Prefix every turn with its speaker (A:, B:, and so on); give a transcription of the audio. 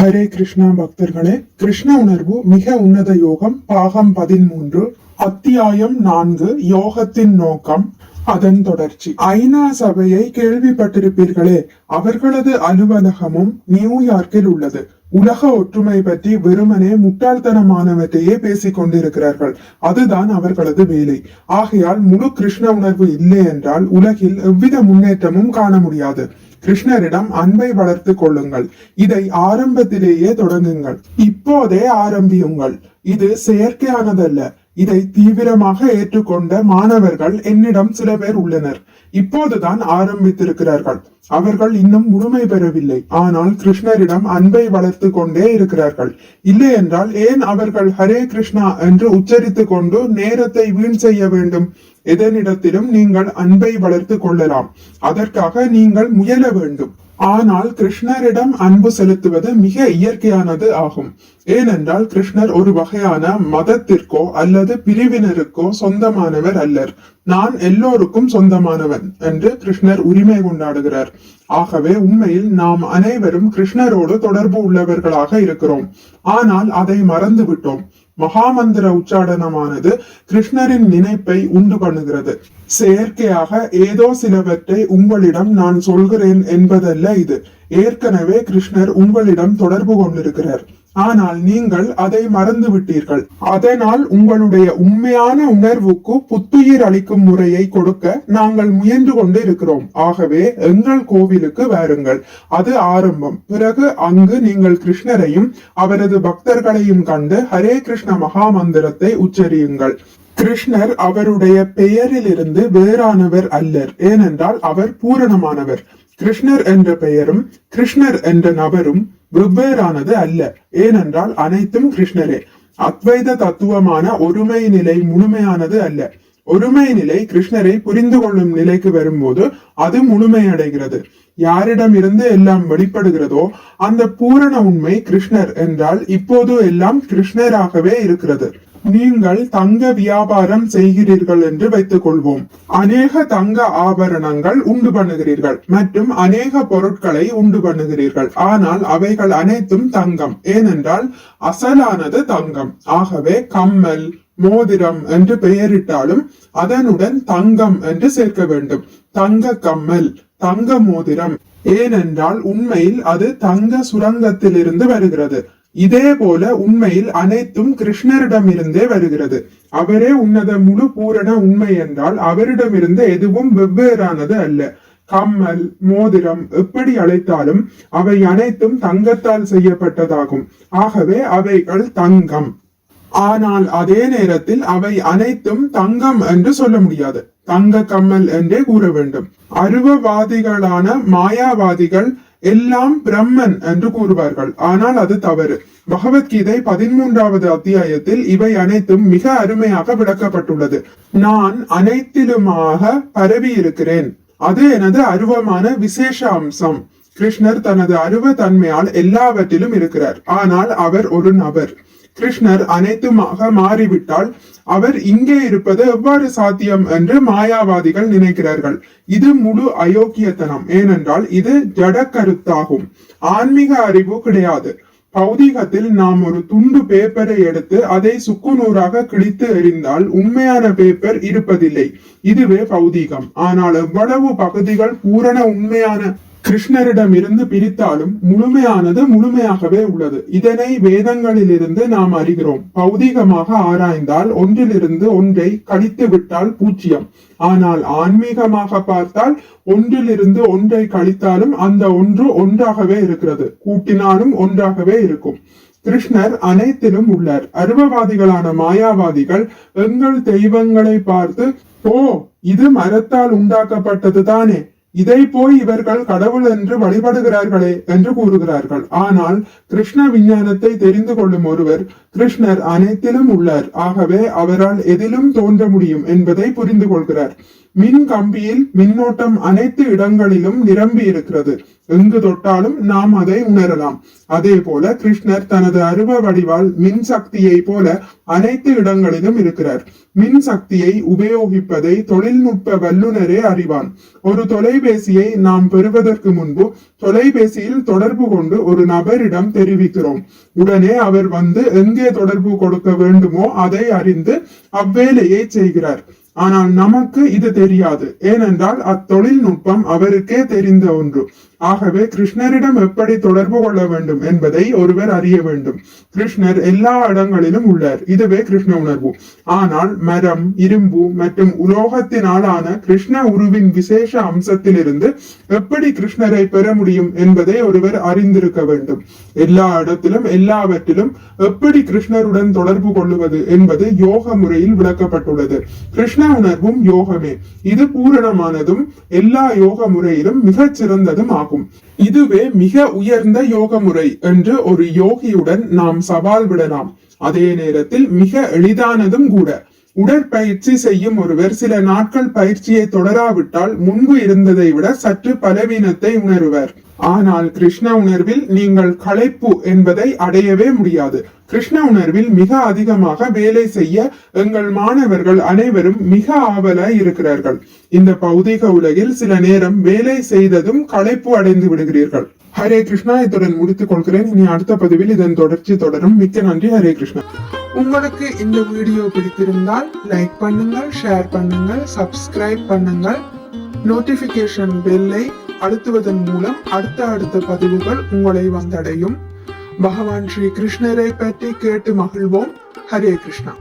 A: ஹரே கிருஷ்ணா பக்தர்களே, கிருஷ்ண உணர்வு மிக உன்னத யோகம் பாகம் 13 அத்தியாயம் 4 யோகத்தின் நோக்கம். அதன் தொடர்ச்சி. ஐநா சபையை கேள்விப்பட்டிருப்பீர்களே. அவர்களது அலுவலகமும் நியூயார்க்கில் உள்ளது. உலக ஒற்றுமை பற்றி வெறுமனே முட்டாள்தனமானவற்றையே பேசிக் கொண்டிருக்கிறார்கள். அதுதான் அவர்களது வேலை. ஆகையால் முழு கிருஷ்ண உணர்வு இல்லை என்றால் உலகில் எவ்வித முன்னேற்றமும் காண முடியாது. கிருஷ்ணரிடம் அன்பை வளர்த்து கொள்ளுங்கள். இதை ஆரம்பத்திலேயே தொடங்குங்கள். இப்போதே ஆரம்பியுங்கள். இது செயற்கையானதல்ல. இதை தீவிரமாக ஏற்றுக்கொண்ட மாணவர்கள் என்னிடம் சில பேர் உள்ளனர். இப்போதுதான் ஆரம்பித்திருக்கிறார்கள். அவர்கள் இன்னும் முழுமை பெறவில்லை. ஆனால் கிருஷ்ணரிடம் அன்பை வளர்த்து கொண்டே இருக்கிறார்கள். இல்லை என்றால் ஏன் அவர்கள் ஹரே கிருஷ்ணா என்று உச்சரித்து கொண்டு நேரத்தை வீண் செய்ய வேண்டும்? எதனிடத்திலும் நீங்கள் அன்பை வளர்த்து கொள்ளலாம். அதற்காக நீங்கள் முயல வேண்டும். ஆனால் கிருஷ்ணரிடம் அன்பு செலுத்துவது மிக இயற்கையானது ஆகும். ஏனென்றால் கிருஷ்ணர் ஒரு வகையான மதத்திற்கோ அல்லது பிரிவினருக்கோ சொந்தமானவர் அல்லர். நான் எல்லோருக்கும் சொந்தமானவன் என்று கிருஷ்ணர் உரிமை கொண்டாடுகிறார். ஆகவே உண்மையில் நாம் அனைவரும் கிருஷ்ணரோடு தொடர்பு உள்ளவர்களாக இருக்கிறோம். ஆனால் அதை மறந்து விட்டோம். மகாமந்திர உச்சாடனமானது கிருஷ்ணரின் நினைப்பை உண்டு பண்ணுகிறது. செயற்கையாக ஏதோ சிலவற்றை உங்களிடம் நான் சொல்கிறேன் என்பதல்ல இது. ஏற்கனவே கிருஷ்ணர் உங்களிடம் தொடர்பு கொண்டிருக்கிறார். ஆனால் நீங்கள் அதை மறந்து விட்டீர்கள். அதனால் உங்களுடைய உண்மையான உணர்வுக்கு புத்துயிர் அளிக்கும் முறையை கொடுக்க நாங்கள் முயன்று கொண்டு இருக்கிறோம். ஆகவே எங்கள் கோவிலுக்கு வாருங்கள். அது ஆரம்பம். பிறகு அங்கு நீங்கள் கிருஷ்ணரையும் அவரது பக்தர்களையும் கண்டு ஹரே கிருஷ்ண மகாமந்திரத்தை உச்சரியுங்கள். கிருஷ்ணர் அவருடைய பெயரில் இருந்து வேறானவர் அல்லர். ஏனென்றால் அவர் பூரணமானவர். கிருஷ்ணர் என்ற பெயரும் கிருஷ்ணர் என்ற நபரும் வெவ்வேறானது அல்ல. ஏனென்றால் அனைத்தும் கிருஷ்ணரே. அத்வைத தத்துவமான ஒருமை நிலை முழுமையானது அல்ல. ஒருமை நிலை கிருஷ்ணரை புரிந்து கொள்ளும் நிலைக்கு வரும்போது அது முழுமையடைகிறது. யாரிடம் இருந்து எல்லாம் வெளிப்படுகிறதோ அந்த பூரண உண்மை கிருஷ்ணர் என்றால் இப்போது எல்லாம் கிருஷ்ணராகவே இருக்கிறது. நீங்கள் தங்க வியாபாரம் செய்கிறீர்கள் என்று வைத்துக் கொள்வோம். அநேக தங்க ஆபரணங்கள் உண்டு பண்ணுகிறீர்கள் மற்றும் அநேக பொருட்களை உண்டு பண்ணுகிறீர்கள். ஆனால் அவைகள் அனைத்தும் தங்கம். ஏனென்றால் அசலானது தங்கம். ஆகவே கம்மல், மோதிரம் என்று பெயரிட்டாலும் அதனுடன் தங்கம் என்று சேர்க்க வேண்டும். தங்க கம்மல், தங்க மோதிரம். ஏனென்றால் உண்மையில் அது தங்க சுரங்கத்திலிருந்து வருகிறது. இதே போல உண்மையில் அனைத்தும் கிருஷ்ணரிடம் இருந்தே வருகிறது. அவரே உன்னத முழு பூரண உண்மை என்றால் அவரிடமிருந்து எதுவும் வெவ்வேறானது அல்ல. கம்மல், மோதிரம் எப்படி அழைத்தாலும் அவை அனைத்தும் தங்கத்தால் செய்யப்பட்டதாகும். ஆகவே அவைகள் தங்கம். ஆனால் அதே நேரத்தில் அவை அனைத்தும் தங்கம் என்று சொல்ல முடியாது. தங்க கம்மல் என்றே கூற வேண்டும். அருவவாதிகளான மாயாவாதிகள் எல்லாம் பிரம்மன் என்று கூறுவார்கள். ஆனால் அது தவறு. பகவத்கீதை 13வது அத்தியாயத்தில் இவை அனைத்தும் மிக அருமையாக விளக்கப்பட்டுள்ளது. நான் அனைத்திலுமாக பரவி இருக்கிறேன். அது எனது அருவமான விசேஷ அம்சம். கிருஷ்ணர் தனது அருவ தன்மையால் எல்லாவற்றிலும் இருக்கிறார். ஆனால் அவர் ஒரு நபர். கிருஷ்ணர் அனைத்துமாக மாறிவிட்டால் அவர் இங்கே இருப்பது எவ்வாறு சாத்தியம் என்று மாயாவாதிகள் நினைக்கிறார்கள். இது முழு அயோக்கியத்தனம். ஏனென்றால் இது ஜட கருத்தாகும். ஆன்மீக அறிவு கிடையாது. பௌதீகத்தில் நாம் ஒரு துண்டு பேப்பரை எடுத்து அதை சுக்குநூறாக கிழித்து எறிந்தால் உண்மையான பேப்பர் இருப்பதில்லை. இதுவே பௌதீகம். ஆனால் எவ்வளவு பகுதிகள் பூரண உண்மையான கிருஷ்ணரிடம் இருந்து பிரித்தாலும் முழுமையானது முழுமையாகவே உள்ளது. இதனை வேதங்களில் இருந்து நாம் அறிகிறோம். பௌதீகமாக ஆராய்ந்தால் ஒன்றிலிருந்து ஒன்றை கழித்து விட்டால் பூஜ்ஜியம். ஆனால் ஆன்மீகமாக பார்த்தால் ஒன்றிலிருந்து ஒன்றை கழித்தாலும் அந்த ஒன்று ஒன்றாகவே இருக்கிறது. கூட்டினாலும் ஒன்றாகவே இருக்கும். கிருஷ்ணர் அனைத்திலும் உள்ளார். அருவவாதிகளான மாயாவாதிகள் எங்கள் தெய்வங்களை பார்த்து, ஓ இது மரத்தால் உண்டாக்கப்பட்டது தானே, இதை போய் இவர்கள் கடவுள் என்று வழிபடுகிறார்களே என்று கூறுகிறார்கள். ஆனால் கிருஷ்ண விஞ்ஞானத்தை தெரிந்து கொள்ளும் ஒருவர் கிருஷ்ணர் அனைத்திலும் உள்ளார். ஆகவே அவரால் எதிலும் தோன்ற முடியும் என்பதை புரிந்து கொள்கிறார். மின் கம்பியில் மின்னோட்டம் அனைத்து இடங்களிலும் நிரம்பி இருக்கிறது. எங்கு தொட்டாலும் நாம் அதை உணரலாம். அதே போல கிருஷ்ணர் தனது அருவ வடிவால் மின் சக்தியை போல அனைத்து இடங்களிலும் இருக்கிறார். மின் சக்தியை உபயோகிப்பதை தொழில்நுட்ப வல்லுநரே அறிவான். ஒரு தொலைபேசியை நாம் பெறுவதற்கு முன்பு தொலைபேசியில் தொடர்பு கொண்டு ஒரு நபரிடம் தெரிவிக்கிறோம். உடனே அவர் வந்து எங்கே தொடர்பு கொடுக்க வேண்டுமோ அதை அறிந்து அவ்வேலையை செய்கிறார். ஆனால் நமக்கு இது தெரியாது. ஏனென்றால் அத்தொழில்நுட்பம் அவருக்கே தெரிந்த ஒன்று. ஆகவே கிருஷ்ணரிடம் எப்படி தொடர்பு கொள்ள வேண்டும் என்பதை ஒருவர் அறிய வேண்டும். கிருஷ்ணர் எல்லா இடங்களிலும் உள்ளார். இதுவே கிருஷ்ண உணர்வு. ஆனால் மரம், இரும்பு மற்றும் உலோகத்தினாலான கிருஷ்ண உருவின் விசேஷ அம்சத்திலிருந்து எப்படி கிருஷ்ணரை பெற முடியும் என்பதை ஒருவர் அறிந்திருக்க வேண்டும். எல்லா இடத்திலும் எல்லாவற்றிலும் எப்படி கிருஷ்ணருடன் தொடர்பு கொள்ளுவது என்பது யோக முறையில் விளக்கப்பட்டுள்ளது. கிருஷ்ண உணர்வும் யோகமே. இது பூரணமானதும் எல்லா யோக முறையிலும் மிகச் சிறந்ததும் ஆகும். இதுவே மிக உயர்ந்த யோக முறை என்று ஒரு யோகியுடன் நாம் சவால் விடலாம். அதே நேரத்தில் மிக எளிதானதும் கூட. உடற்பயிற்சி செய்யும் ஒருவர் சில நாட்கள் பயிற்சியை தொடராவிட்டால் முன்பு இருந்ததை விட சற்று பலவீனத்தை உணருவர். ஆனால் கிருஷ்ண உணர்வில் நீங்கள் களைப்பு என்பதை அடையவே முடியாது. கிருஷ்ண உணர்வில் மிக அதிகமாக வேலை செய்ய எங்கள் மாணவர்கள் அனைவரும் மிக ஆவலாய் இருக்கிறார்கள். இந்த பௌதிக உலகில் சில நேரம் வேலை செய்ததும் களைப்பு அடைந்து விடுகிறீர்கள். ஹரே கிருஷ்ணா. இத்துடன் முடித்துக் கொள்கிறேன். இனி அடுத்த பதிவில் இதன் தொடர்ச்சி தொடரும். மிக்க நன்றி. ஹரே கிருஷ்ணா. உங்களுக்கு இந்த வீடியோ பிடித்திருந்தால் லைக் பண்ணுங்கள், ஷேர் பண்ணுங்கள், சப்ஸ்கிரைப் பண்ணுங்கள். நோட்டிபிகேஷன் பெல்லை அழுத்துவதன் மூலம் அடுத்த பதிவுகள் உங்களை வந்தடையும். பகவான் ஸ்ரீ கிருஷ்ணரை பற்றி கேட்டு மகிழ்வோம். ஹரே கிருஷ்ணா.